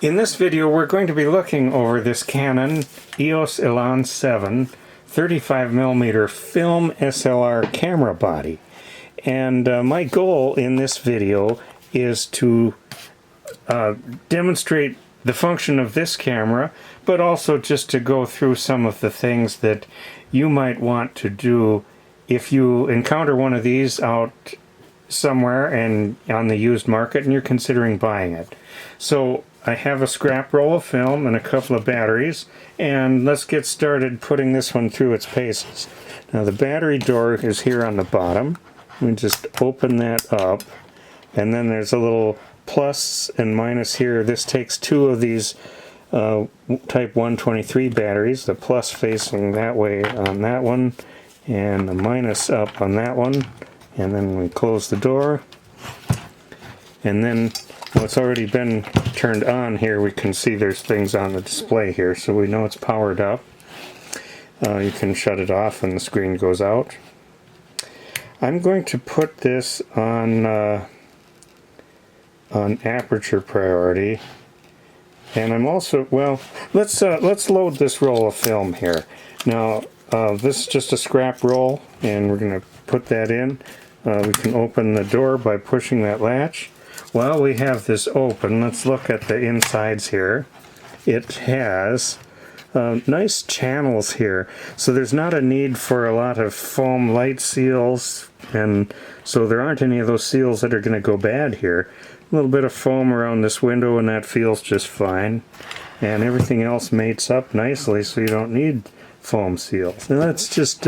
In this video we're going to be looking over this Canon Elan 7 35mm film SLR camera body. And my goal in this video is to demonstrate the function of this camera, but also just to go through some of the things that you might want to do if you encounter one of these out somewhere and on the used market and you're considering buying it. So I have a scrap roll of film and a couple of batteries, and let's get started putting this one through its paces. Now the battery door is here on the bottom. We just open that up, and then there's a little plus and minus here. This takes two of these type 123 batteries, the plus facing that way on that one and the minus up on that one, and then we close the door, and then it's already been turned on here. We can see there's things on the display here, so we know it's powered up. You can shut it off and the screen goes out. I'm going to put this on aperture priority, and I'm also, well, let's load this roll of film here. Now this is just a scrap roll, and we're going to put that in. We can open the door by pushing that latch. While we have this open, let's look at the insides here. It has nice channels here, so there's not a need for a lot of foam light seals, and so there aren't any of those seals that are going to go bad here. A little bit of foam around this window and that feels just fine, and everything else mates up nicely, so you don't need foam seals. Now let's just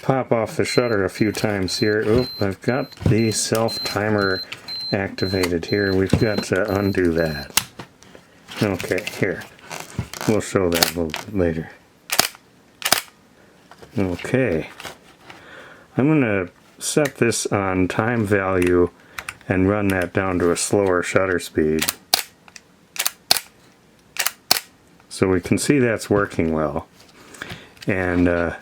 pop off the shutter a few times here. Oh, I've got the self-timer activated here. We've got to undo that. Okay, here. We'll show that a little bit later. Okay. I'm going to set this on time value and run that down to a slower shutter speed, so we can see that's working well. And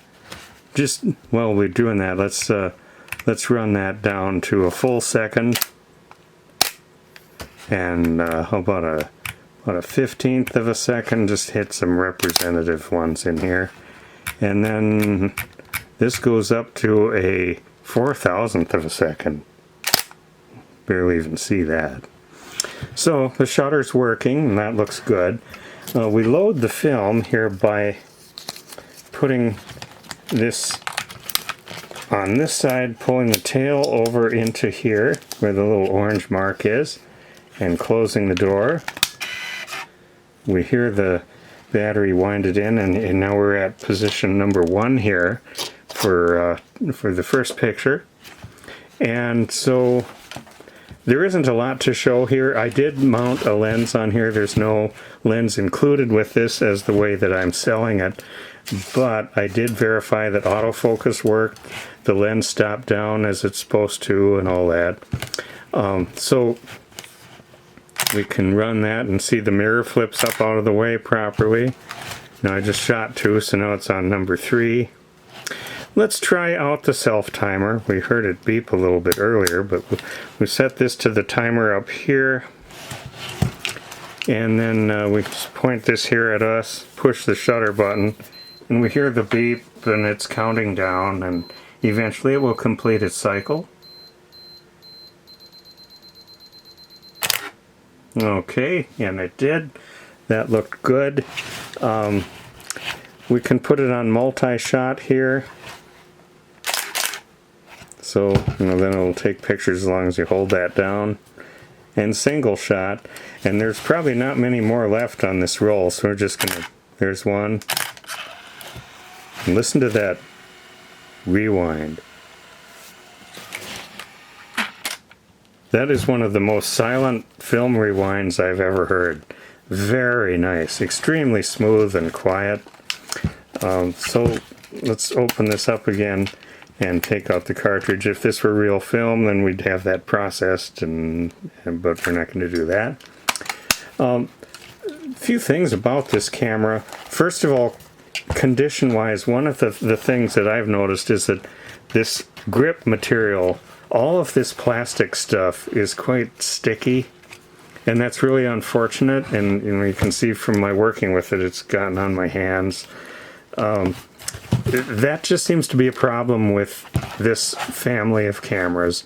just while we're doing that, let's run that down to a full second. And how about a 15th of a second? Just hit some representative ones in here, and then this goes up to a 4,000th of a second. Barely even see that. So the shutter's working, and that looks good. We load the film here by putting this on this side, pulling the tail over into here where the little orange mark is, and closing the door. We hear the battery winded in, and now we're at position number 1 here for the first picture. And so there isn't a lot to show here. I did mount a lens on here. There's no lens included with this as the way that I'm selling it, but I did verify that autofocus worked, the lens stopped down as it's supposed to, and all that. So we can run that and see the mirror flips up out of the way properly. Now I just shot 2, so now it's on number 3. Let's try out the self-timer. We heard it beep a little bit earlier, but we set this to the timer up here, and then we just point this here at us, push the shutter button, and we hear the beep, and it's counting down, and eventually it will complete its cycle. Okay, and it did. That looked good. We can put it on multi-shot here, so then it'll take pictures as long as you hold that down, and single shot. And there's probably not many more left on this roll, so we're just gonna, there's one. And listen to that rewind. That is one of the most silent film rewinds I've ever heard. Very nice, extremely smooth and quiet. So let's open this up again and take out the cartridge. If this were real film, then we'd have that processed, but we're not going to do that. A few things about this camera. First of all, condition-wise, one of the things that I've noticed is that this grip material, all of this plastic stuff is quite sticky, and that's really unfortunate, and you can see from my working with it, it's gotten on my hands. That just seems to be a problem with this family of cameras.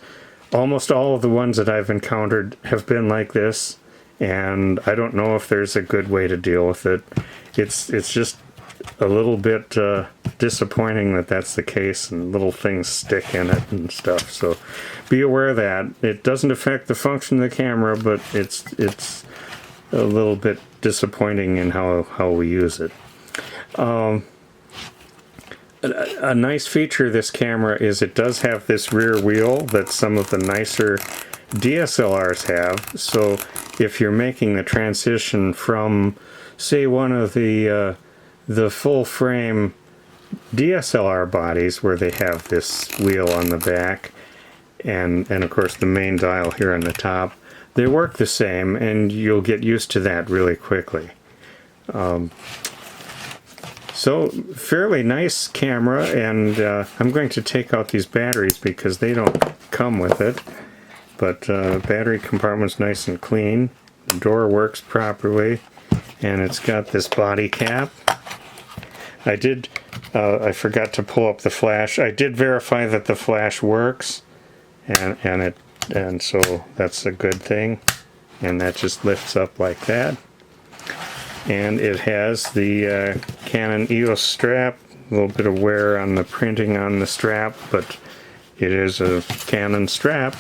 Almost all of the ones that I've encountered have been like this, and I don't know if there's a good way to deal with it. It's just a little bit disappointing that that's the case, and little things stick in it and stuff. So be aware of that. It doesn't affect the function of the camera, but it's a little bit disappointing in how we use it. A nice feature of this camera is it does have this rear wheel that some of the nicer DSLRs have. So if you're making the transition from, say, one of the full frame DSLR bodies where they have this wheel on the back and of course the main dial here on the top, they work the same, and you'll get used to that really quickly. So fairly nice camera, and I'm going to take out these batteries because they don't come with it, but battery compartment's nice and clean, the door works properly, and it's got this body cap. I forgot to pull up the flash. I did verify that the flash works, and so that's a good thing, and that just lifts up like that. And it has the Canon EOS strap, a little bit of wear on the printing on the strap, but it is a Canon strap.